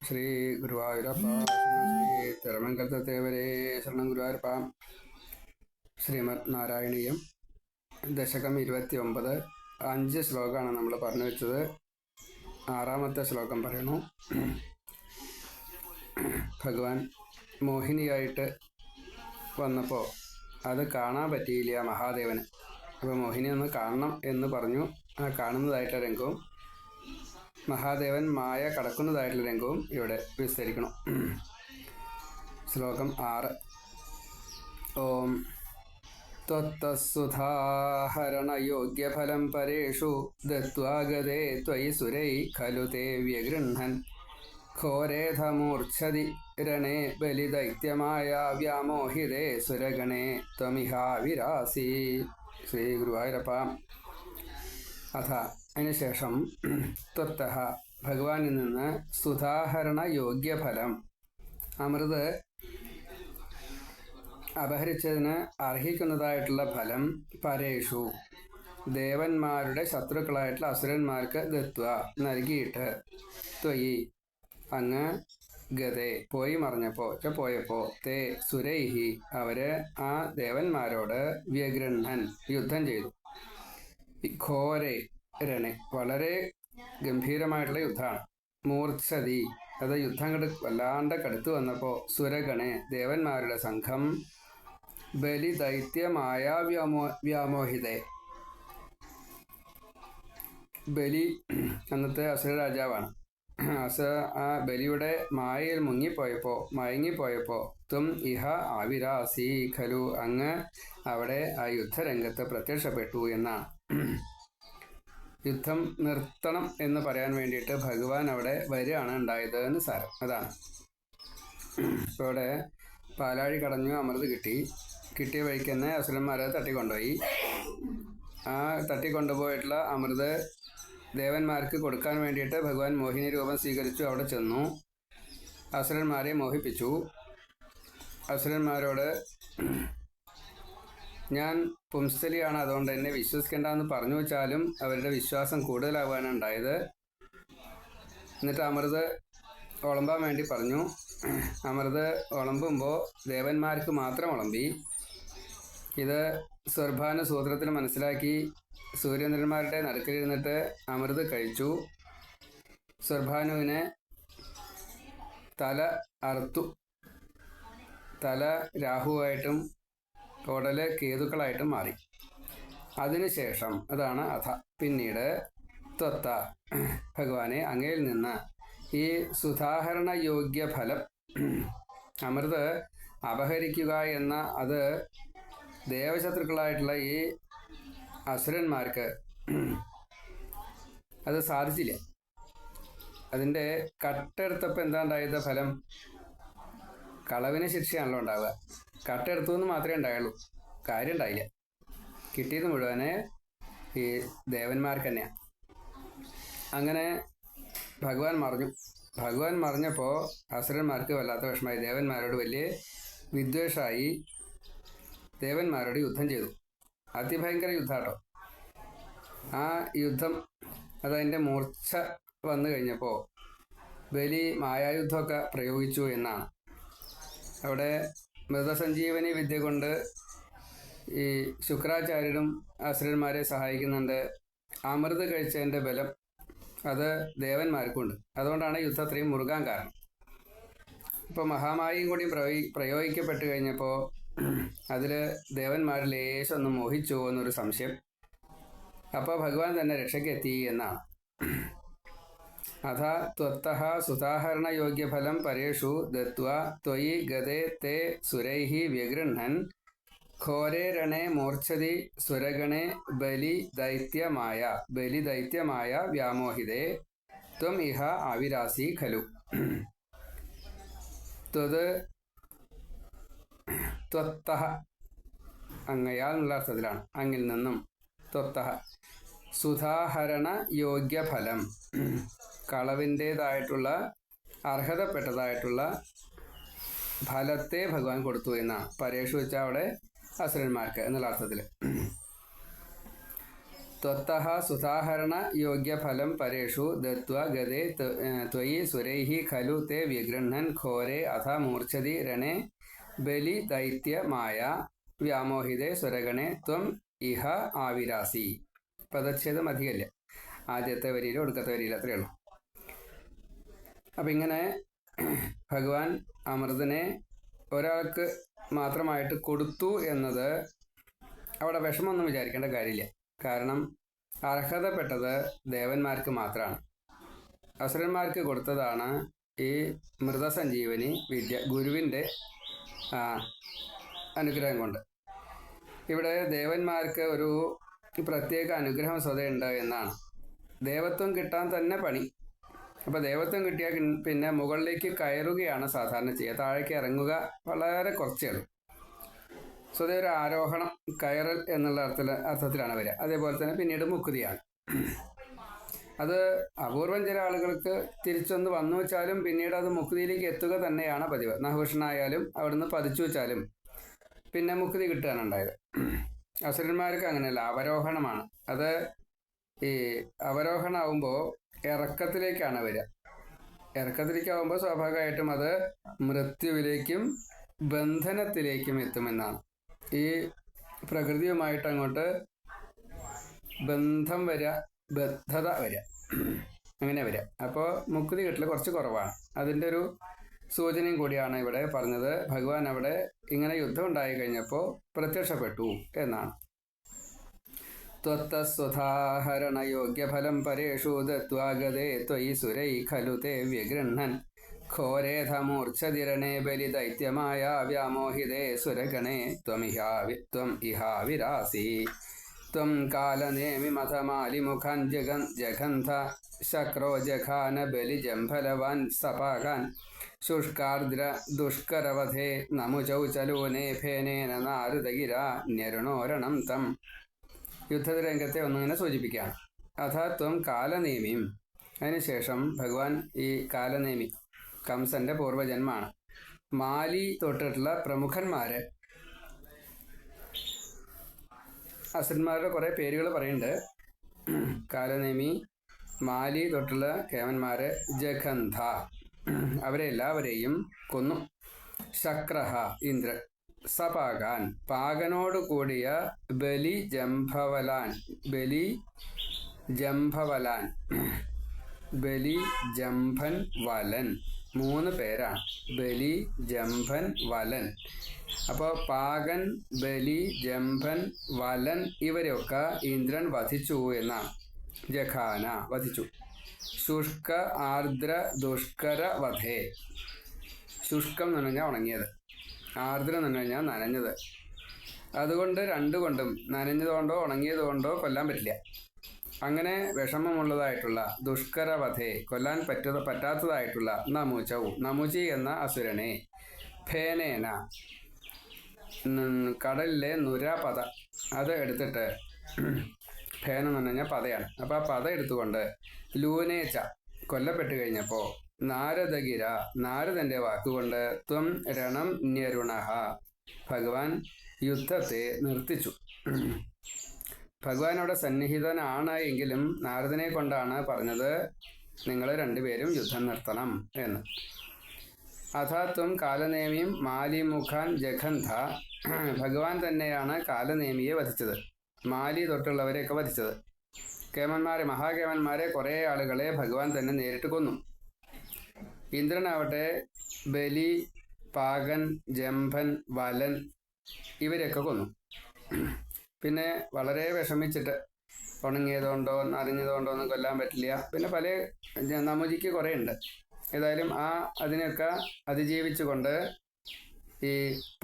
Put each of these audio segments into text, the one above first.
ശ്രീ ഗുരുവായൂരപ്പ ശ്രീ തിരുമംഗലത്തേവരെ ശരണം ഗുരുവായൂരപ്പ. ശ്രീമദ് നാരായണീയം ദശകം 29 5 ശ്ലോകമാണ് നമ്മൾ പറഞ്ഞു വെച്ചത്. 6ാമത്തെ ശ്ലോകം പറയണു. ഭഗവാൻ മോഹിനിയായിട്ട് വന്നപ്പോൾ അത് കാണാൻ പറ്റിയില്ല മഹാദേവന്. അപ്പോൾ മോഹിനി ഒന്ന് കാണണം എന്ന് പറഞ്ഞു. ആ കാണുന്നതായിട്ടുള്ള രംഗവും മഹാദേവൻ മായ കടക്കുന്നതായിട്ടുള്ള രംഗവും ഇവിടെ വിസ്തരിക്കണം. ശ്ലോകം 6. ഓം ത്വത്തസുധാഹരണയോഗ്യഫലം പരേഷു ദത്വാഗതേ ത്വയി സുരൈ ഖലു തേ വ്യഗൃഹൻ ഘോരേധമൂർച്ഛതി രണേ ബലിദൈത്യമായ വ്യാമോഹിതേ സുരഗണേ ത്വമിഹാവിരാസി. ശ്രീ ഗുരുവായൂരപ്പ. അഥ അതിനുശേഷം ത്വത്തഃ ഭഗവാനിൽ നിന്ന് സുധാഹരണ യോഗ്യഫലം അമൃത് അപഹരിച്ചതിന് അർഹിക്കുന്നതായിട്ടുള്ള ഫലം പരേഷു ദേവന്മാരുടെ ശത്രുക്കളായിട്ടുള്ള അസുരന്മാർക്ക് ദത്വ നൽകിയിട്ട് ത്വയി അങ്ങ് ഗതേ പോയി പോയപ്പോൾ തേ സുരൈഹി അവര് ആ ദേവന്മാരോട് വ്യഗൃഹൻ യുദ്ധം ചെയ്തു. ഘോരേ രണെ വളരെ ഗംഭീരമായിട്ടുള്ള യുദ്ധമാണ്. മൂർച്ഛതി അത് യുദ്ധം വല്ലാണ്ട് കടുത്തു വന്നപ്പോൾ സുരഗണെ ദേവന്മാരുടെ സംഘം ബലി ദൈത്യമായ വ്യാമോഹിതേ ബലി അന്നത്തെ അസുര രാജാവാണ്. ആ ബലിയുടെ മായയിൽ മയങ്ങിപ്പോയപ്പോൾ തും ഇഹ ആവിരാസി ഖലു അങ്ങ് അവിടെ ആ യുദ്ധരംഗത്ത് പ്രത്യക്ഷപ്പെട്ടു എന്നാണ്. യുദ്ധം നിർത്തണം എന്ന് പറയാൻ വേണ്ടിയിട്ട് ഭഗവാൻ അവിടെ വരികയാണ് ഉണ്ടായത് എന്ന് സാരം. അതാണ് ഇപ്പോൾ ഇവിടെ പാലാഴി കടഞ്ഞു അമൃത് കിട്ടിയ വഴിക്ക് തന്നെ അസുരന്മാരെ തട്ടിക്കൊണ്ടുപോയി. ആ തട്ടിക്കൊണ്ടുപോയിട്ടുള്ള അമൃത് ദേവന്മാർക്ക് കൊടുക്കാൻ വേണ്ടിയിട്ട് ഭഗവാൻ മോഹിനി രൂപം സ്വീകരിച്ചു. അവിടെ ചെന്നു അസുരന്മാരെ മോഹിപ്പിച്ചു. അസുരന്മാരോട് ഞാൻ പുംസ്ഥലിയാണ്, അതുകൊണ്ട് എന്നെ വിശ്വസിക്കേണ്ടെന്ന് പറഞ്ഞു വെച്ചാലും അവരുടെ വിശ്വാസം കൂടുതലാവാണ് ഉണ്ടായത്. എന്നിട്ട് അമൃത് ഒളമ്പാൻ വേണ്ടി പറഞ്ഞു. അമൃത് ഒളമ്പുമ്പോൾ ദേവന്മാർക്ക് മാത്രം ഒളമ്പി. ഇത് സ്വർഭാനു സൂത്രത്തിൽ മനസ്സിലാക്കി സൂര്യചന്ദ്രന്മാരുടെ നടുക്കിലിരുന്നിട്ട് അമൃത് കഴിച്ചു. സ്വർഭാനുവിനെ തല അറുത്തു. തല രാഹുവായിട്ടും ഉടല് കേതുക്കളായിട്ടും മാറി. അതിനുശേഷം അതാണ് അഥ പിന്നീട് ത്വത്ത ഭഗവാനെ അങ്ങയിൽ നിന്ന് ഈ സുധാഹരണ യോഗ്യ ഫലം അമൃത് അപഹരിക്കുക എന്ന അത് ദേവശത്രുക്കളായിട്ടുള്ള ഈ അസുരന്മാർക്ക് അത് സാധിച്ചില്ല. അതിൻ്റെ കട്ടെടുത്തപ്പോൾ എന്താ ഉണ്ടായത് ഫലം? കളവിന് ശിക്ഷയാണല്ലോ ഉണ്ടാവുക. കട്ടെടുത്തു എന്ന് മാത്രമേ ഉണ്ടായുള്ളൂ, കാര്യം ഉണ്ടായില്ല. കിട്ടിയത് മുഴുവനെ ഈ ദേവന്മാർക്ക് തന്നെയാണ്. അങ്ങനെ ഭഗവാൻ മറിഞ്ഞപ്പോൾ അസുരന്മാർക്ക് വല്ലാത്ത വിഷമമായി. ദേവന്മാരോട് വലിയ വിദ്വേഷമായി. ദേവന്മാരോട് യുദ്ധം ചെയ്തു. അതിഭയങ്കര യുദ്ധാട്ടോ. ആ യുദ്ധം അതതിൻ്റെ മൂർച്ച വന്നു കഴിഞ്ഞപ്പോൾ ബലി മായായുദ്ധമൊക്കെ പ്രയോഗിച്ചു എന്നാണ്. അവിടെ മൃതസഞ്ജീവനി വിദ്യ കൊണ്ട് ഈ ശുക്രാചാര്യരും അസുരന്മാരെ സഹായിക്കുന്നുണ്ട്. അമൃത് കഴിച്ചതിൻ്റെ ബലം അത് ദേവന്മാർക്കുണ്ട്. അതുകൊണ്ടാണ് യുദ്ധത്രയും മുറുകാൻ കാരണം. ഇപ്പോൾ മഹാമാരിയും കൂടി പ്രയോഗിക്കപ്പെട്ട് കഴിഞ്ഞപ്പോൾ അതിൽ ദേവന്മാരിൽ ലേശമൊന്ന് മോഹിച്ചു എന്നൊരു സംശയം. അപ്പോൾ ഭഗവാൻ തന്നെ രക്ഷയ്ക്കെത്തി എന്നാണ്. അഥ ത്വത്തഃ സുധാഹരണ യോഗ്യഫലം പരേഷു ദത്വാ ത്വയി ഗതേ തേ സുരൈഹി വ്യഗൃഹൻ ഘോരേ രണേ മൂർച്ഛതി സുരഗണേ ബലി ദൈത്യമായ വ്യാമോഹിതേ ത്വം ഇഹ ആവിരാസി ഖലു. ത്വത്തഃ അങ്ങയാൽ എന്നുള്ള അർത്ഥത്തിലാണ്. അങ്ങിൽ നിന്നും ത്വത്തഃ സുധാഹരണ യോഗ്യഫലം കളവിൻ്റേതായിട്ടുള്ള അർഹതപ്പെട്ടതായിട്ടുള്ള ഫലത്തെ ഭഗവാൻ കൊടുത്തു എന്നാണ്. പരേഷു വെച്ചാൽ അവിടെ അസുരന്മാർക്ക് എന്നുള്ള അർത്ഥത്തിൽ. ത്വത്തഃ സുതാഹരണ യോഗ്യഫലം പരേഷു ദത്വാ ഗതേ ത്വയി സുരൈഃ ഖലു തേ വിഗൃഹ്ണൻ ഘോരേ അഥ മൂർച്ഛതി രണേ ബലി ദൈത്യമായ വ്യാമോഹിതേ സുരഗണേ ത്വം ഇഹ ആവിരാസി. പദച്ഛേദം അധികമില്ല, ആദ്യത്തെ വരിയിലും ഒടുക്കത്തെ വരിയിലും അത്രയേ ഉള്ളൂ. അപ്പം ഇങ്ങനെ ഭഗവാൻ അമൃതനെ ഒരാൾക്ക് മാത്രമായിട്ട് കൊടുത്തു എന്നത് അവിടെ വിഷമമൊന്നും വിചാരിക്കേണ്ട കാര്യമില്ല. കാരണം അർഹതപ്പെട്ടത് ദേവന്മാർക്ക് മാത്രമാണ്. അസുരന്മാർക്ക് കൊടുത്തതാണ് ഈ മൃതസഞ്ജീവനി വിദ്യ ഗുരുവിൻ്റെ അനുഗ്രഹം കൊണ്ട്. ഇവിടെ ദേവന്മാർക്ക് ഒരു പ്രത്യേക അനുഗ്രഹം സ്വതയുണ്ട് എന്നാണ്. ദേവത്വം കിട്ടാൻ തന്നെ പണി. അപ്പോൾ ദേവത്വം കിട്ടിയാൽ പിന്നെ മുകളിലേക്ക് കയറുകയാണ് സാധാരണ ചെയ്യുക. താഴേക്ക് ഇറങ്ങുക വളരെ കുറച്ചേ. സ്വതേ ഒരു ആരോഹണം, കയറൽ എന്നുള്ള അർത്ഥത്തിലാണ് വരിക. അതേപോലെ തന്നെ പിന്നീട് മുക്തിയാണ്. അത് അപൂർവം ചില ആളുകൾക്ക് തിരിച്ചൊന്ന് വന്നു വെച്ചാലും പിന്നീട് അത് മുക്തിയിലേക്ക് എത്തുക തന്നെയാണ് പതിവ്. നഹുഷനായാലും അവിടുന്ന് പതിച്ചു വെച്ചാലും പിന്നെ മുക്തി കിട്ടുകയാണ് ഉണ്ടായത്. അസുരന്മാർക്ക് അങ്ങനെയല്ല, അവരോഹണമാണ്. അത് ഈ അവരോഹണമാകുമ്പോൾ ഇറക്കത്തിലേക്കാണ് വരിക. ഇറക്കത്തിലേക്കാവുമ്പോൾ സ്വാഭാവികമായിട്ടും അത് മൃത്യുവിലേക്കും ബന്ധനത്തിലേക്കും എത്തുമെന്നാണ്. ഈ പ്രകൃതിയുമായിട്ട് അങ്ങോട്ട് ബന്ധം വരിക, ബദ്ധത വരിക, അങ്ങനെ വരിക. അപ്പോൾ മുക്തി കിട്ടൽ കുറച്ച് കുറവാണ്. അതിൻ്റെ ഒരു സൂചനയും കൂടിയാണ് ഇവിടെ പറഞ്ഞത്. ഭഗവാൻ അവിടെ ഇങ്ങനെ യുദ്ധം ഉണ്ടായി കഴിഞ്ഞപ്പോൾ പ്രത്യക്ഷപ്പെട്ടു എന്നാണ്. ത്വത്തസ്വധാഹരണയോഗ്യഫലം പരേഷു ദത്വാഗതേ ത്വയി സുരൈ ഖലു തേ വ്യഗൃഹ്ണൻ ഘോരേധമൂർച്ഛതിരണേ ബലി ദൈത്യമായ വ്യാമോഹിതേ സുരഗണേ ത്വം ഇഹാവിരാസി. ത്വം കാലനേമിമഥമാലിമുഖാൻ ജഗന്ധ ശക്രോ ജഘാന ബലിജംഫലവാൻ സപാകാൻ ശുഷ്കാർദ്ര ദുഷ്കരവധേ നമുചൗചലൂനേ ഫേനേന നാരദഗിര ന്യരുണോരണം തം. യുദ്ധരംഗത്തെ ഒന്നിങ്ങനെ സൂചിപ്പിക്കുകയാണ്. അഥാ ത്വം കാലനേമിയും. അതിനുശേഷം ഭഗവാൻ ഈ കാലനേമി കംസന്റെ പൂർവ്വജന്മാണ്. മാലി തൊട്ടിട്ടുള്ള പ്രമുഖന്മാര്, അസുരന്മാരുടെ കുറേ പേരുകൾ പറയുന്നുണ്ട്. കാലനേമി, മാലി തൊട്ടുള്ള കേവന്മാര്, ജഗന്ധ, അവരെ എല്ലാവരെയും കൊന്നു. ശക്രഹ ഇന്ദ്രൻ, സപാകാൻ പാകനോട് കൂടിയ ബലി ജംഭവലാൻ, ബലി ജംഭൻ വലൻ, 3 പേരാണ്. ബലി ജംഭൻ വലൻ. അപ്പോൾ പാകൻ, ബലി ജംഭൻ വലൻ ഇവരെയൊക്കെ ഇന്ദ്രൻ വധിച്ചു എന്നാണ്. ജഖാന വധിച്ചു. ശുഷ്ക ആർദ്ര ദുഷ്കര വധേ. ശുഷ്കം എന്ന് പറഞ്ഞാൽ ഉണങ്ങിയത്, ആർദ്രം എന്ന് പറഞ്ഞാൽ നനഞ്ഞത്. അതുകൊണ്ട് രണ്ടുകൊണ്ടും, നനഞ്ഞതുകൊണ്ടോ ഉണങ്ങിയതുകൊണ്ടോ കൊല്ലാൻ പറ്റില്ല. അങ്ങനെ വിഷമമുള്ളതായിട്ടുള്ള ദുഷ്കരവധേ, കൊല്ലാൻ പറ്റാത്തതായിട്ടുള്ള നമുചി എന്ന അസുരനെ ഫേനേന, കടലിലെ നുരപത അത് എടുത്തിട്ട്, ഫേന എന്ന് പറഞ്ഞു കഴിഞ്ഞാൽ പതയാണ്. അപ്പോൾ ആ പത എടുത്തുകൊണ്ട് ലൂനേച്ച കൊല്ലപ്പെട്ട് കഴിഞ്ഞപ്പോൾ നാരദഗിര, നാരദന്റെ വാക്കുകൊണ്ട് ത്വം രണം ന്യരുണഃ, ഭഗവാൻ യുദ്ധത്തെ നിർത്തിച്ചു. ഭഗവാൻ അവിടെ സന്നിഹിതനാണ് എങ്കിലും നാരദനെ കൊണ്ടാണ് പറഞ്ഞത് നിങ്ങൾ രണ്ടുപേരും യുദ്ധം നിർത്തണം എന്ന്. അഥാത്വം കാലനേമിയും മാലിമുഖാൻ ജഖന്ധ. ഭഗവാൻ തന്നെയാണ് കാലനേമിയെ വധിച്ചത്, മാലി തൊട്ടുള്ളവരെയൊക്കെ വധിച്ചത്. കേമന്മാരെ, മഹാകേമന്മാരെ കുറേ ആളുകളെ ഭഗവാൻ തന്നെ നേരിട്ട് കൊന്നു. ഇന്ദ്രനാവട്ടെ ബലി, പാകൻ, ജംഭൻ, വലൻ ഇവരെയൊക്കെ കൊന്നു. പിന്നെ വളരെ വിഷമിച്ചിട്ട്, ഉണങ്ങിയതുകൊണ്ടോ നനഞ്ഞതുകൊണ്ടോ ഒന്നും കൊല്ലാൻ പറ്റില്ല. പിന്നെ പല നമുജിക്ക് കുറേ ഉണ്ട്. ഏതായാലും അതിനെയൊക്കെ അതിജീവിച്ചുകൊണ്ട് ഈ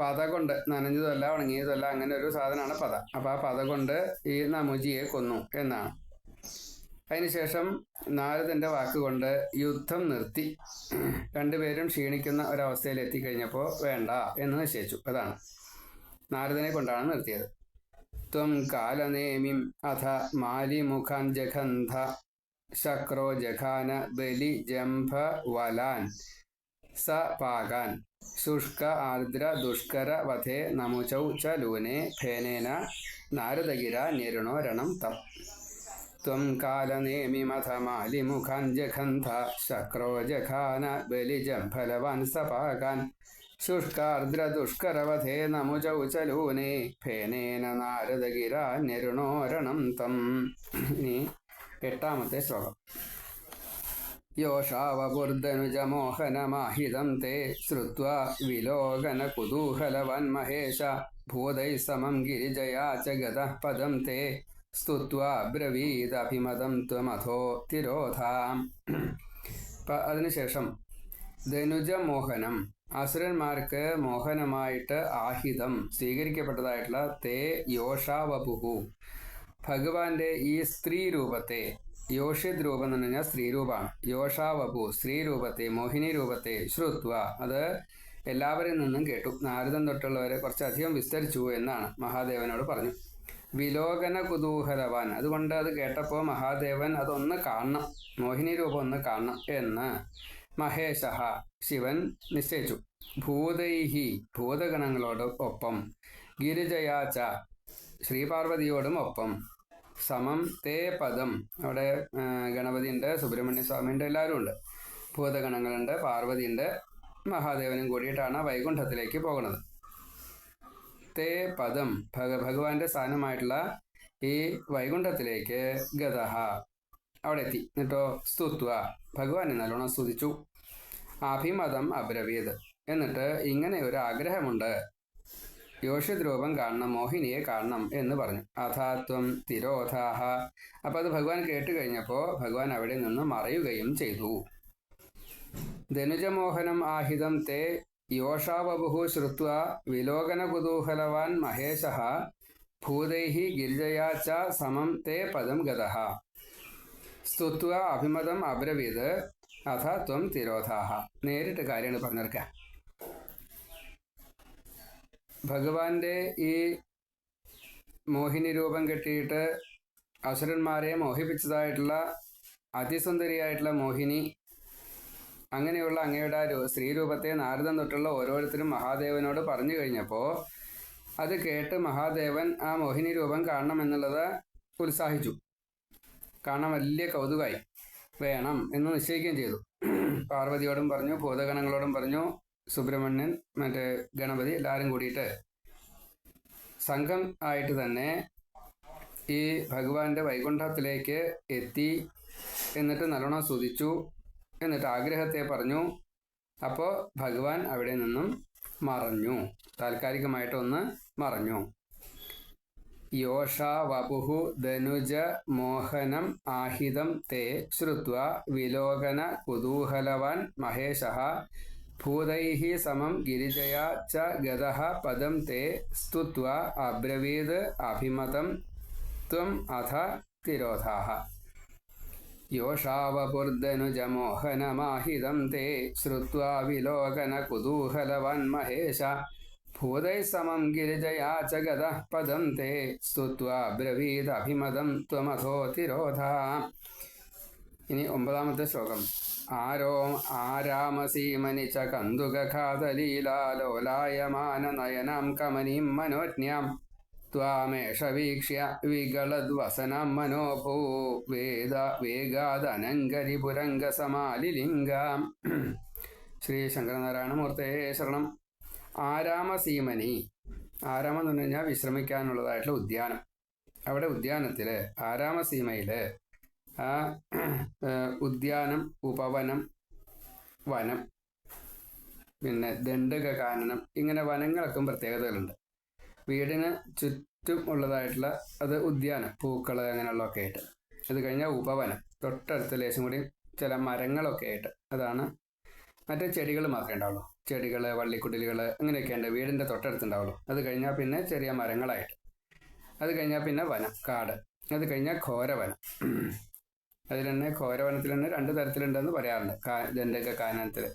പത കൊണ്ട്, നനഞ്ഞതുമല്ല ഉണങ്ങിയതുമല്ല, അങ്ങനെ ഒരു സാധനമാണ് പത. അപ്പോൾ ആ പത കൊണ്ട് ഈ നമുജിയെ കൊന്നു എന്നാണ്. അതിനുശേഷം നാരദന്റെ വാക്കുകൊണ്ട് യുദ്ധം നിർത്തി. രണ്ടുപേരും ക്ഷീണിക്കുന്ന ഒരവസ്ഥയിൽ എത്തിക്കഴിഞ്ഞപ്പോൾ വേണ്ട എന്ന് നിശ്ചയിച്ചു. അതാണ് നാരദനെ കൊണ്ടാണ് നിർത്തിയത്. ത്വം കാലനേമിം അഥ മാലിമുഖാൻ ജഖന്ധ ശക്രോ ജഖാന ബലി ജംഭ വലാൻ സ പാകാൻ ശുഷ്ക ആർദ്ര ദുഷ്കര വധേ നമുചൗ ച ലൂനെ ഫേനേന നാരദഗിര ന്യരുണോ രണം തം. ത്വം കാലനേമിമഥമാലിമുഖാൻ ജഘന്ധ ശക്രോ ജഘാന ബലിജം ഫലവാൻ സപാകാൻ ശുഷ്കാർദ്രദുഷ്കരവധേ നമുചൗചലൂനെ ഫേനേന നാരദഗിരാന്യരുണോരണം തം. ഇനി 8ാമത്തെ ശ്ലോകം. യോഷാവപുർധനുജമോഹനമാഹിതം തേ ശ്രുത്വാ വിലോകനകുതൂഹലവാൻ മഹേശ ഭൂതൈ സമം ഗിരിജയാ ച ഗതഃ പദം തേ സ്തുത്വാ ബ്രവീദഭിമതം ത്വമഥോ തിരോധാം. അതിനുശേഷം ധനുജമോഹനം, അസുരന്മാർക്ക് മോഹനമായിട്ട് ആഹിതം സ്വീകരിക്കപ്പെട്ടതായിട്ടുള്ള തേ യോഷാവപുഹു, ഭഗവാന്റെ ഈ സ്ത്രീ രൂപത്തെ, യോഷിത് രൂപം എന്ന് പറഞ്ഞാൽ സ്ത്രീ രൂപമാണ്, യോഷാവപു സ്ത്രീ രൂപത്തെ, മോഹിനി രൂപത്തെ ശ്രുത്വ അത് എല്ലാവരിൽ നിന്നും കേട്ടു. നാരദൻ തൊട്ടുള്ളവരെ കുറച്ചധികം വിസ്തരിച്ചു എന്നാണ് മഹാദേവനോട് പറഞ്ഞു. വിലോകന കുതൂഹലവാൻ, അതുകൊണ്ട് അത് കേട്ടപ്പോൾ മഹാദേവൻ അതൊന്ന് കാണണം, മോഹിനി രൂപം ഒന്ന് കാണണം എന്ന് മഹേശ ശിവൻ നിശ്ചയിച്ചു. ഭൂതൈഹി ഭൂതഗണങ്ങളോട് ഒപ്പം, ഗിരിജയാച്ച ശ്രീപാർവതിയോടും ഒപ്പം, സമം തേ പദം, അവിടെ ഗണപതി ഉണ്ട്, സുബ്രഹ്മണ്യ സ്വാമി ഉണ്ട്, എല്ലാവരും ഉണ്ട്, ഭൂതഗണങ്ങളുണ്ട്, പാർവതി ഉണ്ട്, മഹാദേവനും കൂടിയിട്ടാണ് വൈകുണ്ഠത്തിലേക്ക് പോകുന്നത്. തേ പദം ഭഗവാന്റെ സ്ഥാനമായിട്ടുള്ള ഈ വൈകുണ്ഠത്തിലേക്ക് ഗതഹ അവിടെ എത്തി. എന്നിട്ടോ സ്തുത്വ ഭഗവാനെ നല്ലോണം സ്തുതിച്ചു. അഭിമതം അബ്രവീത്, എന്നിട്ട് ഇങ്ങനെ ഒരു ആഗ്രഹമുണ്ട്, യോഷിത് രൂപം കാണണം, മോഹിനിയെ കാണണം എന്ന് പറഞ്ഞു. അഥാത്വം തിരോധാഹ, അപ്പം അത് ഭഗവാൻ കേട്ട് കഴിഞ്ഞപ്പോൾ ഭഗവാൻ അവിടെ നിന്ന് മറയുകയും ചെയ്തു. ധനുജമോഹനം ആഹിതം തേ യോഷാവപുഹു ശ്രുത്വ വിലോകന കുതൂഹലവാൻ മഹേശ ഭൂതൈഹി ഗിരിജയാ ച സമം തേ പദം ഗതഃ സ്തുത്വ അഭിമതം അബ്രവീത് അഥ ത്വം തിരോധാഹ. നേരിട്ട് കാര്യങ്ങൾ പറഞ്ഞെടുക്കാം. ഭഗവാന്റെ ഈ മോഹിനി രൂപം കെട്ടിയിട്ട് അസുരന്മാരെ മോഹിപ്പിച്ചതായിട്ടുള്ള അതിസുന്ദരിയായിട്ടുള്ള മോഹിനി, അങ്ങനെയുള്ള അങ്ങയുടെ സ്ത്രീരൂപത്തെ നാരദൻ തൊട്ടുള്ള ഓരോരുത്തരും മഹാദേവനോട് പറഞ്ഞു കഴിഞ്ഞപ്പോൾ അത് കേട്ട് മഹാദേവൻ ആ മോഹിനി രൂപം കാണണമെന്നുള്ളത് ഉത്സാഹിച്ചു. കാണാൻ വലിയ കൗതുകമായി, വേണം എന്ന് നിശ്ചയിക്കുകയും ചെയ്തു. പാർവതിയോടും പറഞ്ഞു, ഭൂതഗണങ്ങളോടും പറഞ്ഞു, സുബ്രഹ്മണ്യൻ മറ്റേ ഗണപതി എല്ലാവരും കൂടിയിട്ട് സംഘം ആയിട്ട് തന്നെ ഈ ഭഗവാന്റെ വൈകുണ്ഠത്തിലേക്ക് എത്തി. എന്നിട്ട് നല്ലോണം സ്തുതിച്ചു, എന്നിട്ട് ആഗ്രഹത്തെ പറഞ്ഞു. അപ്പോൾ ഭഗവാൻ അവിടെ നിന്നും മറഞ്ഞു, താൽക്കാലികമായിട്ടൊന്ന് മറഞ്ഞു. യോഷാവപുഹു ധനുജ മോഹനം ആഹിതം തേ ശ്രുത്വ വിലോകന കുതൂഹലവാൻ മഹേശ ഭൂതൈഹി സമം ഗിരിജയാ ച ഗതഃ പദം തേ സ്തുത്വ അബ്രവീത് അഭിമതം ത്വം അഥ തിരോധാഹ. യോഷാവപുർധനുജമോഹനമാഹിതം തേ ശ്രുത്വാ വിലോകന കുതൂഹലവാൻ മഹേശ ഭൂതൈ സമം ഗിരിജയാ ച ഗതഃ പദം തേ സ്തുത്വാ ബ്രവീദ് അഭിമതം ത്വമഥോ തിരോധാ. ഇനി 9ാമത്തെ ശ്ലോകം. ആരാമസീമനി ച കന്ദുകഘാതലീലാലോലായമാന നയനാം കമനീം മനോജ്ഞാം ത്വാമേഷ വീക്ഷ്യ വികളദ്വസനം മനോഭൂ വേഗാദനങ്കരിപുരംഗസമാലിലിംഗാം. ശ്രീ ശങ്കരനാരായണമൂർത്തേ ശരണം. ആരാമസീമനി, ആരാമം എന്ന് പറഞ്ഞു കഴിഞ്ഞാൽ വിശ്രമിക്കാനുള്ളതായിട്ടുള്ള ഉദ്യാനം. അവിടെ ഉദ്യാനത്തിൽ ആരാമസീമയിൽ ആ ഉദ്യാനം, ഉപവനം, വനം, പിന്നെ ദണ്ഡക കാനനം, ഇങ്ങനെ വനങ്ങൾക്കും പ്രത്യേകതകളുണ്ട്. വീടിന് ചുറ്റും ഉള്ളതായിട്ടുള്ള അത് ഉദ്യാനം, പൂക്കൾ അങ്ങനെയുള്ളതൊക്കെ ആയിട്ട്. അത് കഴിഞ്ഞാൽ ഉപവനം, തൊട്ടടുത്ത് ലേശം കൂടി ചില മരങ്ങളൊക്കെ ആയിട്ട്. അതാണ്. മറ്റേ ചെടികൾ മാത്രമേ ഉണ്ടാവുള്ളൂ, ചെടികൾ, വള്ളിക്കുടിലുകൾ അങ്ങനെയൊക്കെ ഉണ്ട് വീടിൻ്റെ തൊട്ടടുത്തുണ്ടാവുള്ളൂ. അത് കഴിഞ്ഞാൽ പിന്നെ ചെറിയ മരങ്ങളായിട്ട്. അത് കഴിഞ്ഞാൽ പിന്നെ വനം, കാട്. അത് കഴിഞ്ഞാൽ ഘോരവനം. അതിൽ തന്നെ ഘോരവനത്തിൽ തന്നെ 2 തരത്തിലുണ്ടെന്ന് പറയാറുണ്ട്. ദണ്ഡക കാനനത്തിൽ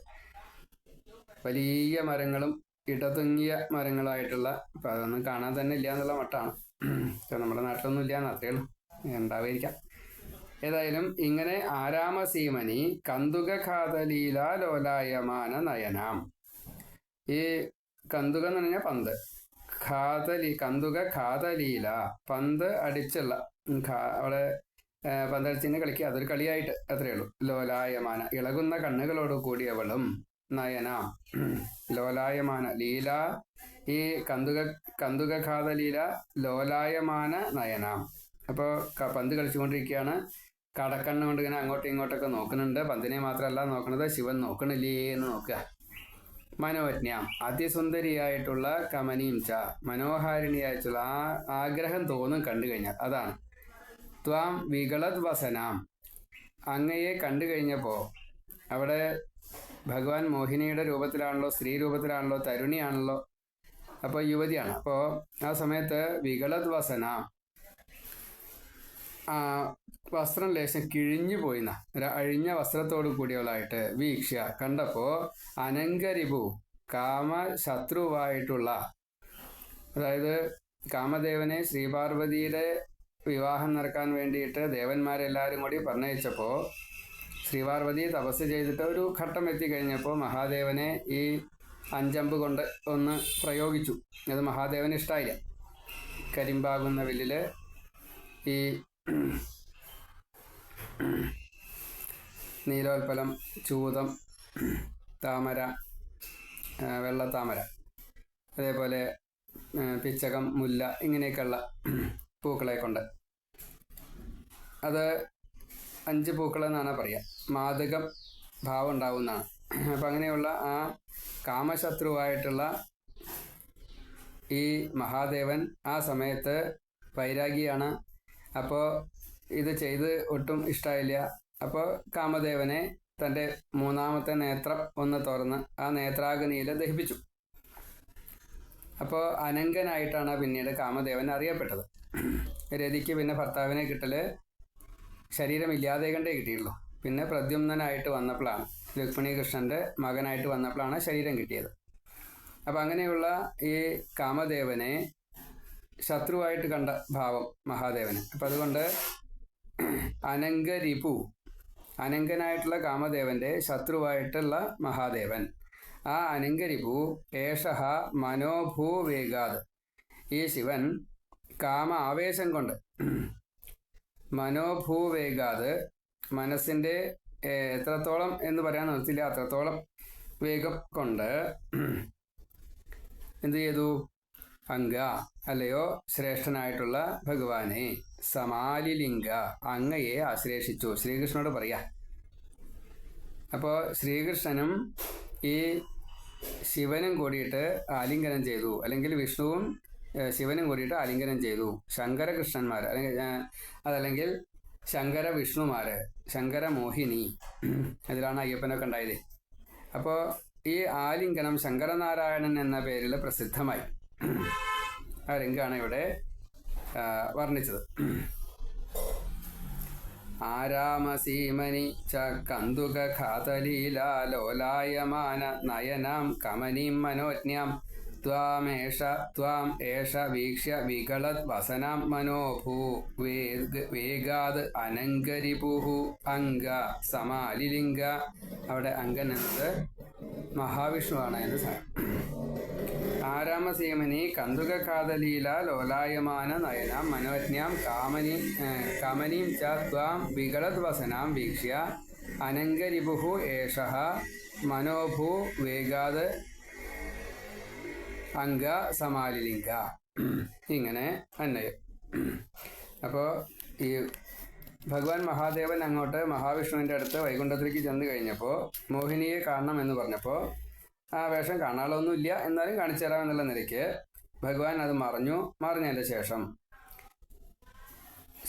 വലിയ മരങ്ങളും ഇടതുങ്ങിയ മരങ്ങളായിട്ടുള്ള, ഇപ്പം അതൊന്നും കാണാൻ തന്നെ ഇല്ല എന്നുള്ള മട്ടാണ്. നമ്മുടെ നാട്ടിലൊന്നും ഇല്ല എന്ന് അത്രയേ ഉള്ളൂ, ഉണ്ടാവായിരിക്കാം. ഏതായാലും ഇങ്ങനെ ആരാമസീമനി കന്ദുകഘാതലീലാലോലായമാന നയനാം. ഈ കന്ദുക എന്ന് പറഞ്ഞാൽ പന്ത്, കന്ദുക ഘാതലീല പന്ത് അടിച്ചുള്ള അവിടെ പന്തളിച്ചിന് കളിക്കുക, അതൊരു കളിയായിട്ട് അത്രയേ ഉള്ളൂ. ലോലായമാന ഇളകുന്ന കണ്ണുകളോട് കൂടിയവളും നയനാം. ലോലായമാന ലീല, ഈ കന്തുകഘാത ലീല ലോലായമാന നയനാം. അപ്പോൾ പന്ത് കളിച്ചുകൊണ്ടിരിക്കുകയാണ്, കടക്കണ്ണ് കൊണ്ട് ഇങ്ങനെ അങ്ങോട്ടും ഇങ്ങോട്ടൊക്കെ നോക്കുന്നുണ്ട്. പന്തിനെ മാത്രമല്ല നോക്കണത്, ശിവൻ നോക്കണില്ലേ എന്ന് നോക്കുക. മനോജ്ഞാം അതിസുന്ദരിയായിട്ടുള്ള കമനീം ച മനോഹാരിണിയായിട്ടുള്ള ആ ആഗ്രഹം തോന്നും കണ്ടു കഴിഞ്ഞാൽ. അതാണ് ത്വാം വികളത് വസനാം. അങ്ങയെ കണ്ടു കഴിഞ്ഞപ്പോൾ അവിടെ ഭഗവാൻ മോഹിനിയുടെ രൂപത്തിലാണല്ലോ, സ്ത്രീ രൂപത്തിലാണല്ലോ, തരുണിയാണല്ലോ, അപ്പോൾ യുവതിയാണ്. അപ്പോൾ ആ സമയത്ത് വികളത് വസനാം, വസ്ത്രം ലേശം കിഴിഞ്ഞു പോയിന്ന ഒരു അഴിഞ്ഞ വസ്ത്രത്തോടു കൂടിയവളായിട്ട് വീക്ഷ്യ കണ്ടപ്പോൾ അനങ്കരിപു കാമശത്രുവായിട്ടുള്ള, അതായത് കാമദേവനെ ശ്രീപാർവതിയുടെ വിവാഹം നടക്കാൻ വേണ്ടിയിട്ട് ദേവന്മാരെല്ലാവരും കൂടി പറഞ്ഞയച്ചപ്പോൾ ശ്രീപാർവതി തപസ് ചെയ്തിട്ട് ഒരു ഘട്ടം എത്തിക്കഴിഞ്ഞപ്പോൾ മഹാദേവനെ ഈ അഞ്ചമ്പ് കൊണ്ട് ഒന്ന് പ്രയോഗിച്ചു. അത് മഹാദേവന് ഇഷ്ടമായില്ല. കരിമ്പാകുന്ന വില്ലിൽ ഈ നീലോൽപ്പലം, ചൂതം, താമര, വെള്ളത്താമര, അതേപോലെ പിച്ചകം, മുല്ല, ഇങ്ങനെയൊക്കെയുള്ള പൂക്കളെ കൊണ്ട്, അത് 5 പൂക്കൾ എന്നാണ് പറയുക, മാതകം ഭാവം ഉണ്ടാവുന്നതാണ്. അപ്പം അങ്ങനെയുള്ള ആ കാമശത്രുവായിട്ടുള്ള ഈ മഹാദേവൻ ആ സമയത്ത് വൈരാഗിയാണ്. അപ്പോൾ ഇത് ചെയ്ത് ഒട്ടും ഇഷ്ടമായില്ല. അപ്പോൾ കാമദേവനെ തൻ്റെ 3ാമത്തെ നേത്രം ഒന്ന് തുറന്ന് ആ നേത്രാഗ്നിയിൽ ദഹിപ്പിച്ചു. അപ്പോൾ അനങ്കനായിട്ടാണ് പിന്നീട് കാമദേവൻ അറിയപ്പെട്ടത്. രതിക്ക് പിന്നെ ഭർത്താവിനെ കിട്ടൽ ശരീരമില്ലാതെ കണ്ടേ കിട്ടിയുള്ളൂ. പിന്നെ പ്രദ്യുമ്നനായിട്ട് വന്നപ്പോഴാണ്, രുക്മിണി കൃഷ്ണൻ്റെ മകനായിട്ട് വന്നപ്പോഴാണ് ശരീരം കിട്ടിയത്. അപ്പം അങ്ങനെയുള്ള ഈ കാമദേവനെ ശത്രുവായിട്ട് കണ്ട ഭാവം മഹാദേവന്. അപ്പം അതുകൊണ്ട് അനങ്കരിപു, അനങ്കനായിട്ടുള്ള കാമദേവന്റെ ശത്രുവായിട്ടുള്ള മഹാദേവൻ, ആ അനങ്കരിപു ഏഷഹ മനോഭൂവേഗാത്, ഈ ശിവൻ കാമ ആവേശം കൊണ്ട്, മനോഭൂവേഗാത് മനസ്സിൻ്റെ എത്രത്തോളം എന്ന് പറയാൻ നിർത്തില്ല, അത്രത്തോളം വേഗം കൊണ്ട് എന്ത് ചെയ്തു? അംഗ അല്ലയോ ശ്രേഷ്ഠനായിട്ടുള്ള ഭഗവാനെ, സമാലിലിംഗ അങ്ങയെ ആശ്ലേഷിച്ചു. ശ്രീകൃഷ്ണനോട് പറയാ. അപ്പോൾ ശ്രീകൃഷ്ണനും ഈ ശിവനും കൂടിയിട്ട് ആലിംഗനം ചെയ്തു, അല്ലെങ്കിൽ വിഷ്ണുവും ശിവനും കൂടിയിട്ട് ആലിംഗനം ചെയ്തു. ശങ്കരകൃഷ്ണന്മാർ അതല്ലെങ്കിൽ ശങ്കര വിഷ്ണുമാര്, ശങ്കര മോഹിനി, അതിലാണ് അയ്യപ്പനൊക്കെ ഉണ്ടായത്. അപ്പോൾ ഈ ആലിംഗനം ശങ്കരനാരായണൻ എന്ന പേരിൽ പ്രസിദ്ധമായി. ആ രംഗാണ് ഇവിടെ വർണ്ണിച്ചത്. ആരാമസീമനി ച കന്തുകഘാതലീലാലോലായമാന നയനാം കമനീം മനോജ്ഞാം ത്വാം ഏഷ വീക്ഷ്യ വികളത് വസനാം മനോഭൂ വേഗാത് അനങ്കരിപുഹു അംഗ സമാലിലിംഗ. അവിടെ അംഗൻ എന്നത് മഹാവിഷ്ണുവാണ് എന്ന് സാരം. ആരാമസീമനി കന്തുകഘാതലീല ലോലായമാന നയനാം മനോജ്ഞാം കമനീം ച ത്വാം വികളത് വസനാം വീക്ഷ്യ അനങ്കരിപുഹു ഏഷഃ മനോഭൂ വേഗാത് അംഗ സമാലിലിംഗ. ഇങ്ങനെ അന്വയം. അപ്പോൾ ഈ ഭഗവാൻ മഹാദേവൻ അങ്ങോട്ട് മഹാവിഷ്ണുവിൻ്റെ അടുത്ത് വൈകുണ്ഠത്തിലേക്ക് ചെന്ന് കഴിഞ്ഞപ്പോൾ മോഹിനിയെ കാണണം എന്ന് പറഞ്ഞപ്പോൾ ആ വേഷം കാണാനൊന്നുമില്ല, എന്നാലും കാണിച്ചു തരാമെന്നുള്ള നിലയ്ക്ക് ഭഗവാൻ അത് മറിഞ്ഞതിൻ്റെ ശേഷം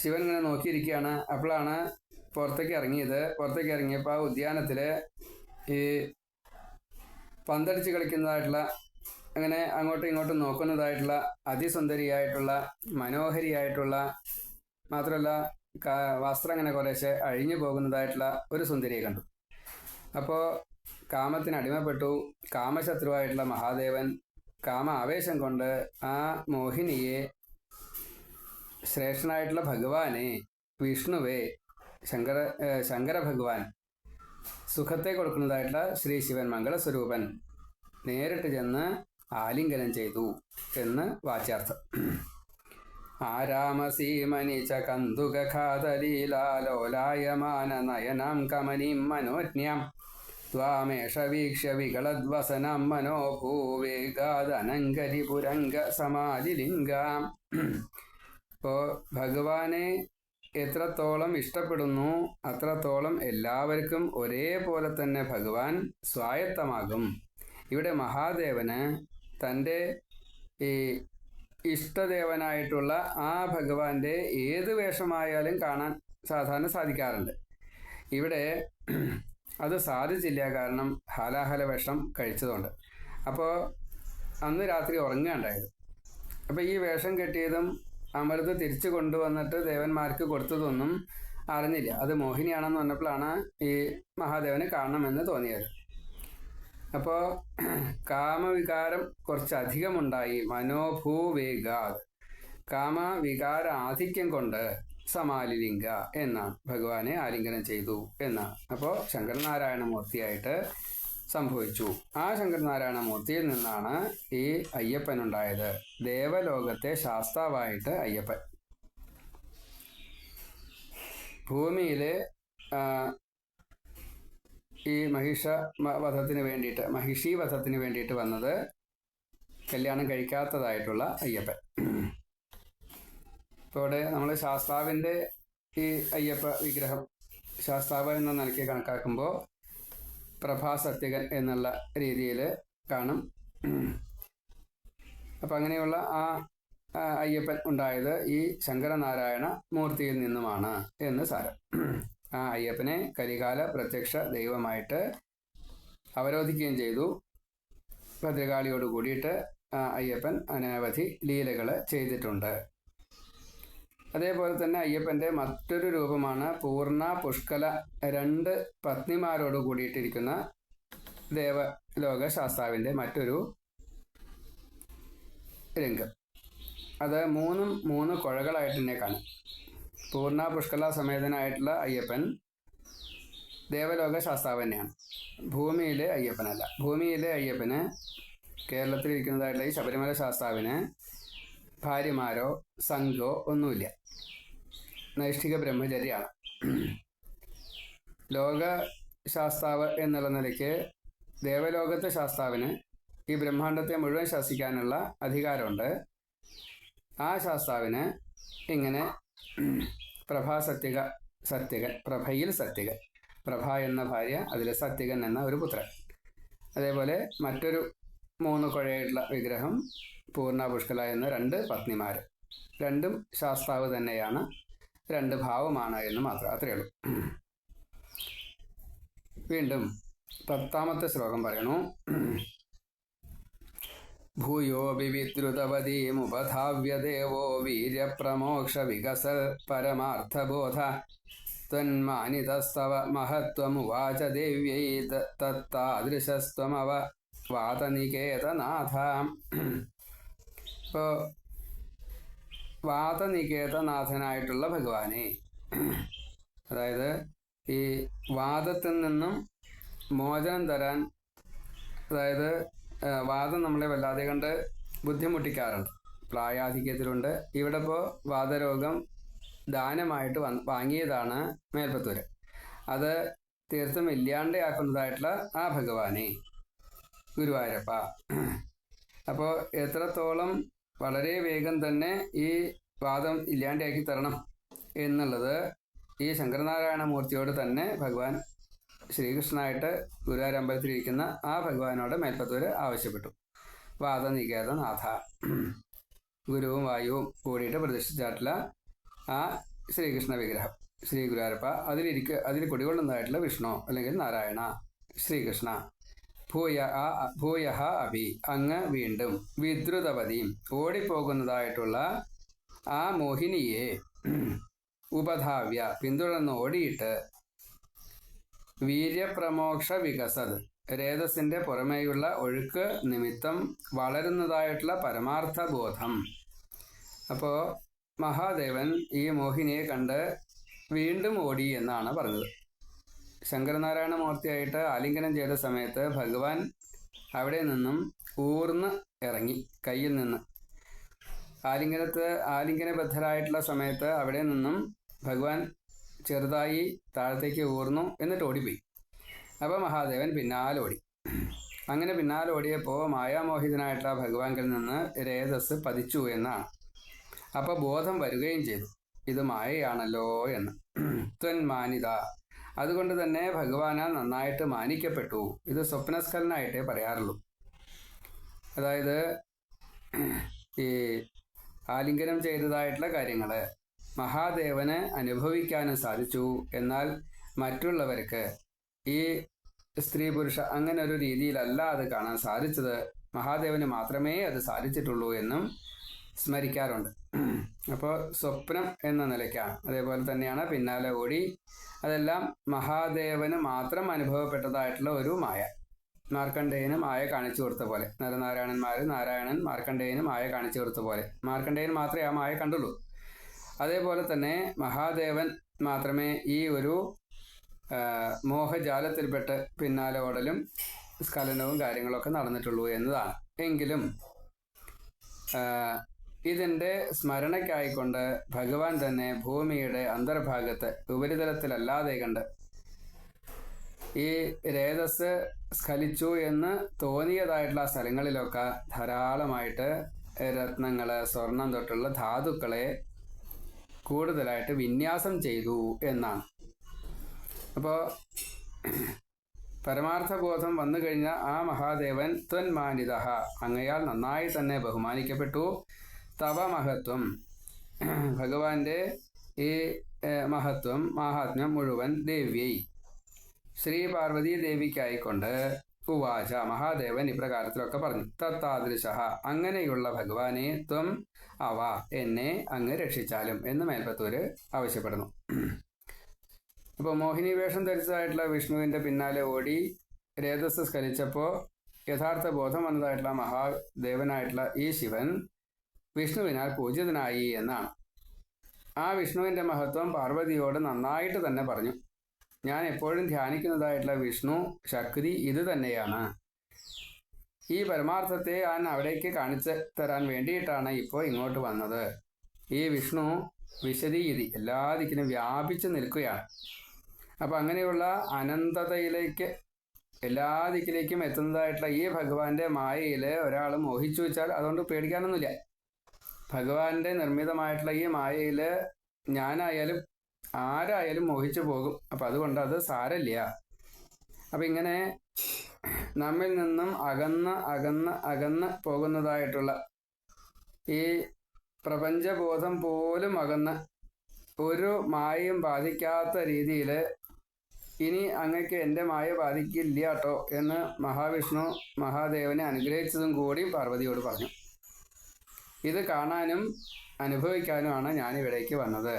ശിവൻ ഇങ്ങനെ നോക്കിയിരിക്കുകയാണ്. അപ്പോഴാണ് പുറത്തേക്ക് ഇറങ്ങിയത്. പുറത്തേക്ക് ഇറങ്ങിയപ്പോൾ ആ ഉദ്യാനത്തിൽ ഈ പന്തടിച്ച് കളിക്കുന്നതായിട്ടുള്ള, അങ്ങനെ അങ്ങോട്ടും ഇങ്ങോട്ടും നോക്കുന്നതായിട്ടുള്ള അതിസുന്ദരിയായിട്ടുള്ള മനോഹരിയായിട്ടുള്ള, മാത്രമല്ല വസ്ത്രം അങ്ങനെ കുറേശ്ശെ അഴിഞ്ഞു പോകുന്നതായിട്ടുള്ള ഒരു സുന്ദരിയെ കണ്ടു. അപ്പോൾ കാമത്തിന് അടിമപ്പെട്ടു. കാമശത്രുവായിട്ടുള്ള മഹാദേവൻ കാമ ആവേശം കൊണ്ട് ആ മോഹിനിയെ, ശ്രേഷ്ഠനായിട്ടുള്ള ഭഗവാനെ, വിഷ്ണുവെ, ശങ്കര ഭഗവാൻ, സുഖത്തെ കൊടുക്കുന്നതായിട്ടുള്ള ശ്രീ ശിവൻ മംഗളസ്വരൂപൻ നേരിട്ട് ചെന്ന് ആലിംഗനം ചെയ്തു എന്ന് വാച്യാർത്ഥം. ആരാമസീമനി ച കന്തുകഖാതലീലാലോലായമാനനയനാം കമനീം മനോജ്ഞാം ത്വാമേഷ വീക്ഷ്യ വികളദ്വസനം മനോഭൂവേഗാദനങ്കരിപുരംഗ സമാലിലിംഗാം. ഇപ്പോൾ ഭഗവാനെ എത്രത്തോളം ഇഷ്ടപ്പെടുന്നു അത്രത്തോളം എല്ലാവർക്കും ഒരേപോലെ തന്നെ ഭഗവാൻ സ്വായത്തമാകും. ഇവിടെ മഹാദേവന് തൻ്റെ ഈ ഇഷ്ടദേവനായിട്ടുള്ള ആ ഭഗവാന്റെ ഏത് വേഷമായാലും കാണാൻ സാധാരണ സാധിക്കാറുണ്ട്. ഇവിടെ അത് സാധിച്ചില്ല, കാരണം ഹാലാഹല വേഷം കഴിച്ചതുകൊണ്ട്. അപ്പോൾ അന്ന് രാത്രി ഉറങ്ങുകയുണ്ടായത്. അപ്പോൾ ഈ വേഷം കെട്ടിയതും അമൃത് തിരിച്ചു കൊണ്ടുവന്നിട്ട് ദേവന്മാർക്ക് കൊടുത്തതൊന്നും അറിഞ്ഞില്ല. അത് മോഹിനിയാണെന്ന് പറഞ്ഞപ്പോഴാണ് ഈ മഹാദേവന് കാണണമെന്ന് തോന്നിയത്. അപ്പോൾ കാമവികാരം കുറച്ചധികമുണ്ടായി. മനോഭൂവേഗാത്, കാമവികാര ആധിക്യം കൊണ്ട് സമാലിലിംഗ എന്നാണ്, ഭഗവാനെ ആലിംഗനം ചെയ്തു എന്നാണ്. അപ്പോൾ ശങ്കരനാരായണമൂർത്തിയായിട്ട് സംഭവിച്ചു. ആ ശങ്കരനാരായണമൂർത്തിയിൽ നിന്നാണ് ഈ അയ്യപ്പനുണ്ടായത്. ദേവലോകത്തെ ശാസ്താവായിട്ട് അയ്യപ്പൻ. ഭൂമിയിൽ ഈ മഹിഷി വധത്തിന് വേണ്ടിയിട്ട് വന്നത് കല്യാണം കഴിക്കാത്തതായിട്ടുള്ള അയ്യപ്പൻ. ഇപ്പോൾ ഇവിടെ നമ്മൾ ശാസ്താവിൻ്റെ ഈ അയ്യപ്പ വിഗ്രഹം ശാസ്താവ് എന്ന നിലയ്ക്ക് കണക്കാക്കുമ്പോൾ പ്രഭാസത്യകൻ എന്നുള്ള രീതിയിൽ കാണും. അപ്പം അങ്ങനെയുള്ള ആ അയ്യപ്പൻ ഉണ്ടായത് ഈ ശങ്കരനാരായണ മൂർത്തിയിൽ നിന്നുമാണ് എന്ന് സാരം. ആ അയ്യപ്പനെ കലികാല പ്രത്യക്ഷ ദൈവമായിട്ട് അവരോധിക്കുകയും ചെയ്തു. ഭദ്രകാളിയോട് കൂടിയിട്ട് ആ അയ്യപ്പൻ അനവധി ലീലകൾ ചെയ്തിട്ടുണ്ട്. അതേപോലെ തന്നെ അയ്യപ്പൻ്റെ മറ്റൊരു രൂപമാണ് പൂർണ്ണ പുഷ്കല, 2 പത്നിമാരോട് കൂടിയിട്ടിരിക്കുന്ന ദേവലോക ശാസ്താവിൻ്റെ മറ്റൊരു രംഗം. അത് 3 കുഴകളായിട്ട് തന്നെ കാണും. പൂർണ്ണ പുഷ്കല സമേതനായിട്ടുള്ള അയ്യപ്പൻ ദേവലോക ശാസ്താവ് തന്നെയാണ്, ഭൂമിയിലെ അയ്യപ്പനല്ല. ഭൂമിയിലെ അയ്യപ്പന്, കേരളത്തിലിരിക്കുന്നതായിട്ടുള്ള ഈ ശബരിമല ശാസ്താവിന് ഭാര്യമാരോ സംഘോ ഒന്നുമില്ല, നൈഷ്ഠിക ബ്രഹ്മചര്യമാണ്. ലോക ശാസ്താവ് എന്നുള്ള നിലയ്ക്ക് ദേവലോകത്തെ ശാസ്താവിന് ഈ ബ്രഹ്മാണ്ടത്തെ മുഴുവൻ ശാസിക്കാനുള്ള അധികാരമുണ്ട്. ആ ശാസ്താവിന് ഇങ്ങനെ സത്യകൻ, പ്രഭയിൽ സത്യകൻ, പ്രഭ എന്ന ഭാര്യ, അതിൽ സത്യകൻ എന്ന ഒരു പുത്രൻ. അതേപോലെ മറ്റൊരു 3 കുഴയായിട്ടുള്ള വിഗ്രഹം പൂർണ്ണ പുഷ്കല എന്ന 2 പത്നിമാർ. 2ഉം ശാസ്താവ് തന്നെയാണ്, 2 ഭാവമാണ് എന്ന് മാത്രം, അത്രയേ ഉള്ളൂ. വീണ്ടും 10ാമത്തെ ശ്ലോകം പറയണു. ഭൂയോ വിവിദ്രുതവതീമുപധാവ്യ ദേവോ വീര്യപ്രമോക്ഷ വികസൽ പരമാർത്ഥബോധ ത്വന്മാനിതസ്തവ മഹത്വമുവാച ദേവ്യൈ തത്താദൃശസ്ത്വമവ വാതനികേതനാഥ. ഇപ്പോൾ വാതനികേതനാഥനായിട്ടുള്ള ഭഗവാനെ, അതായത് ഈ വാദത്തിൽ നിന്നും മോചനം തരാൻ, അതായത് വാദം നമ്മളെ വല്ലാതെ കണ്ട് ബുദ്ധിമുട്ടിക്കാറുണ്ട്, പ്രായാധിക്യത്തിലുണ്ട്. ഇവിടെ ഇപ്പോൾ വാദരോഗം ദാനമായിട്ട് വാങ്ങിയതാണ് മേൽപ്പത്തൂര്. അത് തീർത്തും ഇല്ലാണ്ടാക്കുന്നതായിട്ടുള്ള ആ ഭഗവാനെ ഗുരുവായൂരപ്പ. അപ്പോൾ എത്രത്തോളം വളരെ വേഗം തന്നെ ഈ വാദം ഇല്ലാണ്ടാക്കി തരണം എന്നുള്ളത് ഈ ശങ്കരനാരായണ മൂർത്തിയോട് തന്നെ ഭഗവാൻ ശ്രീകൃഷ്ണനായിട്ട് ഗുരുവായൂർ അമ്പലത്തിലിരിക്കുന്ന ആ ഭഗവാനോട് മേൽപ്പത്തൂര് ആവശ്യപ്പെട്ടു. വാദനികേതനാഥ, ഗുരുവും വായുവും കൂടിയിട്ട് പ്രതിഷ്ഠിച്ചായിട്ടുള്ള ആ ശ്രീകൃഷ്ണ വിഗ്രഹം, ശ്രീ ഗുരുവായൂരപ്പ, അതിൽ കുടികൊള്ളുന്നതായിട്ടുള്ള വിഷ്ണു അല്ലെങ്കിൽ നാരായണ, ശ്രീകൃഷ്ണ. ഭൂയ അഭി, അങ്ങ് വീണ്ടും വിദ്രുതവതിയും, ഓടിപ്പോകുന്നതായിട്ടുള്ള ആ മോഹിനിയെ ഉപധാവ്യ, പിന്തുടർന്ന് ഓടിയിട്ട്, വീര്യപ്രമോക്ഷ വികസത്, രേതസിന്റെ പുറമേയുള്ള ഒഴുക്ക് നിമിത്തം വളരുന്നതായിട്ടുള്ള പരമാർത്ഥ ബോധം. അപ്പോൾ മഹാദേവൻ ഈ മോഹിനിയെ കണ്ട് വീണ്ടും ഓടി എന്നാണ് പറഞ്ഞത്. ശങ്കരനാരായണ മൂർത്തിയായിട്ട് ആലിംഗനം ചെയ്ത സമയത്ത് ഭഗവാൻ അവിടെ നിന്നും ഊർന്ന് ഇറങ്ങി, കയ്യിൽ നിന്ന് ആലിംഗനബദ്ധരായിട്ടുള്ള സമയത്ത് അവിടെ നിന്നും ഭഗവാൻ ചെറുതായി താഴത്തേക്ക് ഊർന്നു, എന്നിട്ട് ഓടിപ്പോയി. അപ്പോൾ മഹാദേവൻ പിന്നാലെ ഓടി. അങ്ങനെ പിന്നാലെ ഓടിയപ്പോൾ മായാമോഹിതനായിട്ടുള്ള ഭഗവാനിൽ നിന്ന് രേതസ് പതിച്ചു എന്നാണ്. അപ്പോൾ ബോധം വരികയും ചെയ്തു, ഇത് മായയാണല്ലോ എന്ന്. ത്വന്മാനിത, അതുകൊണ്ട് തന്നെ ഭഗവാനാൽ നന്നായിട്ട് മാനിക്കപ്പെട്ടു. ഇത് സ്വപ്നസ്ഖലനായിട്ടേ പറയാറുള്ളൂ. അതായത് ഈ ആലിംഗനം ചെയ്തതായിട്ടുള്ള കാര്യങ്ങൾ മഹാദേവന് അനുഭവിക്കാനും സാധിച്ചു. എന്നാൽ മറ്റുള്ളവർക്ക് ഈ സ്ത്രീ പുരുഷ അങ്ങനെ ഒരു രീതിയിലല്ല അത് കാണാൻ സാധിച്ചത്, മഹാദേവന് മാത്രമേ അത് സാധിച്ചിട്ടുള്ളൂ എന്നും സ്മരിക്കാറുണ്ട്. അപ്പോൾ സ്വപ്നം എന്ന നിലയ്ക്കാണ്. അതേപോലെ തന്നെയാണ് പിന്നാലെ ഓടി, അതെല്ലാം മഹാദേവന് മാത്രം അനുഭവപ്പെട്ടതായിട്ടുള്ള ഒരു മായ. മാർക്കണ്ഡേയന് മായ കാണിച്ചു കൊടുത്ത പോലെ, നാരായണൻ മാർക്കണ്ഡേയന് മായ കാണിച്ചു കൊടുത്ത പോലെ മാർക്കണ്ഡേയൻ മാത്രമേ ആ മായ കണ്ടുള്ളൂ. അതേപോലെ തന്നെ മഹാദേവൻ മാത്രമേ ഈ ഒരു മോഹജാലത്തിൽപ്പെട്ട് പിന്നാലെ ഓടലും സ്ഖലനവും കാര്യങ്ങളൊക്കെ നടന്നിട്ടുള്ളൂ എന്നതാണ്. എങ്കിലും ഇതിൻ്റെ സ്മരണയ്ക്കായിക്കൊണ്ട് ഭഗവാൻ തന്നെ ഭൂമിയുടെ അന്തർഭാഗത്ത് ഉപരിതലത്തിലല്ലാതെ കണ്ട് ഈ രേതസ് സ്ഖലിച്ചു എന്ന് തോന്നിയതായിട്ടുള്ള സ്ഥലങ്ങളിലൊക്കെ ധാരാളമായിട്ട് രത്നങ്ങൾ, സ്വർണം തൊട്ടുള്ള ധാതുക്കളെ കൂടുതലായിട്ട് വിന്യാസം ചെയ്തു എന്നാണ്. അപ്പോൾ പരമാർത്ഥബോധം വന്നു കഴിഞ്ഞ ആ മഹാദേവൻ ത്വന്മാനിത, അങ്ങയാൽ നന്നായി തന്നെ ബഹുമാനിക്കപ്പെട്ടു. തവ മഹത്വം, ഭഗവാന്റെ ഈ മാഹാത്മ്യം മുഴുവൻ ദേവ്യൈ ശ്രീ പാർവതി ദേവിക്കായിക്കൊണ്ട് ഉവാച, മഹാദേവൻ ഇപ്രകാരത്തിലൊക്കെ പറഞ്ഞു. തത്താദൃശ, അങ്ങനെയുള്ള ഭഗവാനെ ത്വം അവ, എന്നെ അങ്ങ് രക്ഷിച്ചാലും എന്ന് മേൽപ്പത്തൂര് ആവശ്യപ്പെടുന്നു. അപ്പോൾ മോഹിനി വേഷം ധരിച്ചതായിട്ടുള്ള വിഷ്ണുവിൻ്റെ പിന്നാലെ ഓടി രേതസ് സ്ഖലിച്ചപ്പോൾ യഥാർത്ഥ ബോധം വന്നതായിട്ടുള്ള മഹാദേവനായിട്ടുള്ള ഈ ശിവൻ വിഷ്ണുവിനാൽ പൂജിതനായി എന്നാണ്. ആ വിഷ്ണുവിൻ്റെ മഹത്വം പാർവതിയോട് നന്നായിട്ട് തന്നെ പറഞ്ഞു. ഞാൻ എപ്പോഴും ധ്യാനിക്കുന്നതായിട്ടുള്ള വിഷ്ണു ശക്തി ഇത് തന്നെയാണ്. ഈ പരമാർത്ഥത്തെ ഞാൻ അവിടേക്ക് കാണിച്ചു തരാൻ വേണ്ടിയിട്ടാണ് ഇപ്പോൾ ഇങ്ങോട്ട് വന്നത്. ഈ വിഷ്ണു വിശദീയതി എല്ലാ ദിക്കിലും വ്യാപിച്ചു നിൽക്കുകയാണ്. അപ്പം അങ്ങനെയുള്ള അനന്തതയിലേക്ക് എല്ലാ ദിക്കിലേക്കും എത്തുന്നതായിട്ടുള്ള ഈ ഭഗവാന്റെ മായയിൽ ഒരാൾ മോഹിച്ചു വെച്ചാൽ അതുകൊണ്ട് പേടിക്കാനൊന്നുമില്ല. ഭഗവാന്റെ നിർമ്മിതമായിട്ടുള്ള ഈ മായയിൽ ഞാനായാലും ആരായാലും മോഹിച്ചു പോകും. അപ്പം അതുകൊണ്ട് അത് സാരമില്ല. അപ്പം ഇങ്ങനെ നമ്മിൽ നിന്നും അകന്ന് പോകുന്നതായിട്ടുള്ള ഈ പ്രപഞ്ചബോധം പോലും അകന്ന് ഒരു മായയും ബാധിക്കാത്ത രീതിയിൽ ഇനി അങ്ങക്ക് എൻ്റെ മായ ബാധിക്കില്ല കേട്ടോ എന്ന് മഹാവിഷ്ണു മഹാദേവനെ അനുഗ്രഹിച്ചതും കൂടി പാർവതിയോട് പറഞ്ഞു. ഇത് കാണാനും അനുഭവിക്കാനുമാണ് ഞാനിവിടേക്ക് വന്നത്.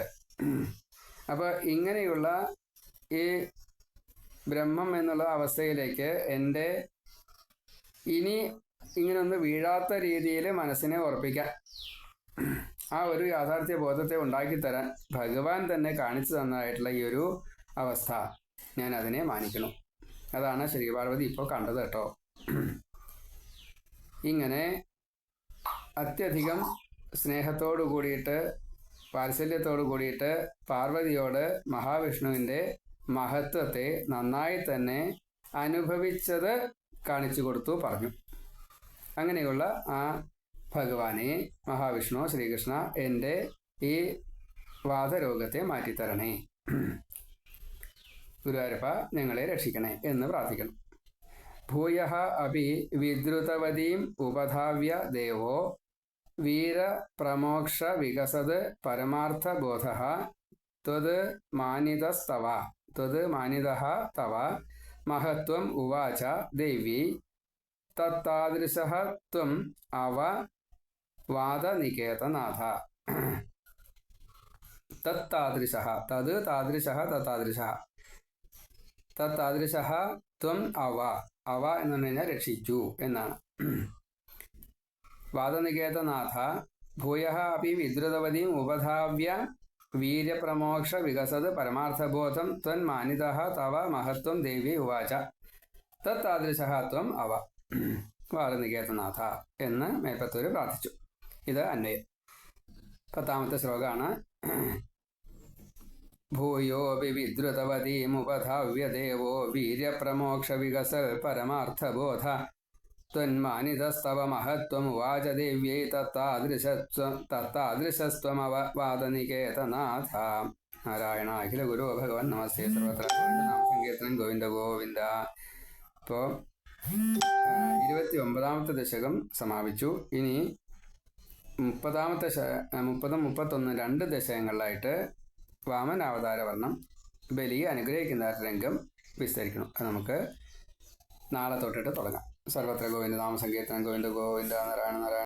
അപ്പോൾ ഇങ്ങനെയുള്ള ഈ ബ്രഹ്മം എന്നുള്ള അവസ്ഥയിലേക്ക് എൻ്റെ ഇനി ഇങ്ങനൊന്ന് വീഴാത്ത രീതിയിൽ മനസ്സിനെ ഉറപ്പിക്കാൻ, ആ ഒരു യാഥാർത്ഥ്യ ബോധത്തെ ഉണ്ടാക്കിത്തരാൻ ഭഗവാൻ തന്നെ കാണിച്ചു തന്നതായിട്ടുള്ള ഈ ഒരു അവസ്ഥ ഞാൻ അതിനെ മാനിക്കണം. അതാണ് ശ്രീപാർവതി ഇപ്പോൾ കണ്ടത് കേട്ടോ. ഇങ്ങനെ അത്യധികം സ്നേഹത്തോടു കൂടിയിട്ട് വാത്സല്യത്തോടു കൂടിയിട്ട് പാർവതിയോട് മഹാവിഷ്ണുവിൻ്റെ മഹത്വത്തെ നന്നായി തന്നെ അനുഭവിച്ചത് കാണിച്ചു കൊടുത്തു പറഞ്ഞു. അങ്ങനെയുള്ള ആ ഭഗവാനെ മഹാവിഷ്ണു ശ്രീകൃഷ്ണ എൻ്റെ ഈ വാദരോഗത്തെ മാറ്റിത്തരണേ, ഗുരുവായൂരപ്പ ഞങ്ങളെ രക്ഷിക്കണേ എന്ന് പ്രാർത്ഥിക്കണം. ഭൂയഃ അപി വിദ്രുതവതീം ഉപധാവ്യ ദേവോ വീരപ്രമോക്ഷ വികസത് പരമാർത്ഥബോധഃ ത്വത് മാനിതഃ തവ മഹത്വം ഉവാച ദേവി തത്താദൃശഃ ത്വം അവ വാദനികേതനാഥ. തത്താദൃശഃ തത് താദൃശഃ തത്താദൃശഃ ത്വം അവ എന്ന് പറഞ്ഞു കഴിഞ്ഞാൽ രക്ഷിച്ചു എന്നാണ്. വാദനികേതനാഥ ഭൂയഃ അപി വിദ്രുതവതീം ഉപധാവ്യ വീര്യപ്രമോക്ഷ വികസത് പരമാർത്ഥബോധം ത്വന്മാനിതഃ തവ മഹത്വം ദേവി ഉവാച തത്താദൃശഃ ത്വം അവ വാദനികേതനാഥ എന്ന് മേൽപ്പത്തൂര് പ്രാർത്ഥിച്ചു. ഇത് അന്വയം. 10ാമത്തെ ശ്ലോകമാണ്. ഭൂയോപി വിദ്രുതവതീമുപധാവ്യദേവോ വീര്യപ്രമോക്ഷവികസൽ പരമാർത്ഥബോധ ത്വന്മാനിതസ്തവ മഹത്വമുവാച ദേവ്യൈ തത്താദൃശസ്ത്വമവാദനികേതനാഥ. നാരായണ അഖില ഗുരു ഭഗവൻ നമസ്തേ സർവത്ര. ഗോവിന്ദ നാമ സങ്കീർത്തനം. ഗോവിന്ദ ഗോവിന്ദ. ഇപ്പോൾ 29ാമത്തെ ദശകം സമാപിച്ചു. ഇനി 30 31 2 ദശകങ്ങളിലായിട്ട് വാമനാവതാര വർണ്ണം ബലിയെ അനുഗ്രഹിക്കുന്ന രംഗം വിസ്തരിക്കണം. അത് നമുക്ക് നാളെ തൊട്ടിട്ട് തുടങ്ങാം. സർവത്ര ഗോവിന്ദ നാമ സങ്കീർത്തനം. ഗോവിന്ദ ഗോവിന്ദ. നാരായണ നാരായണ.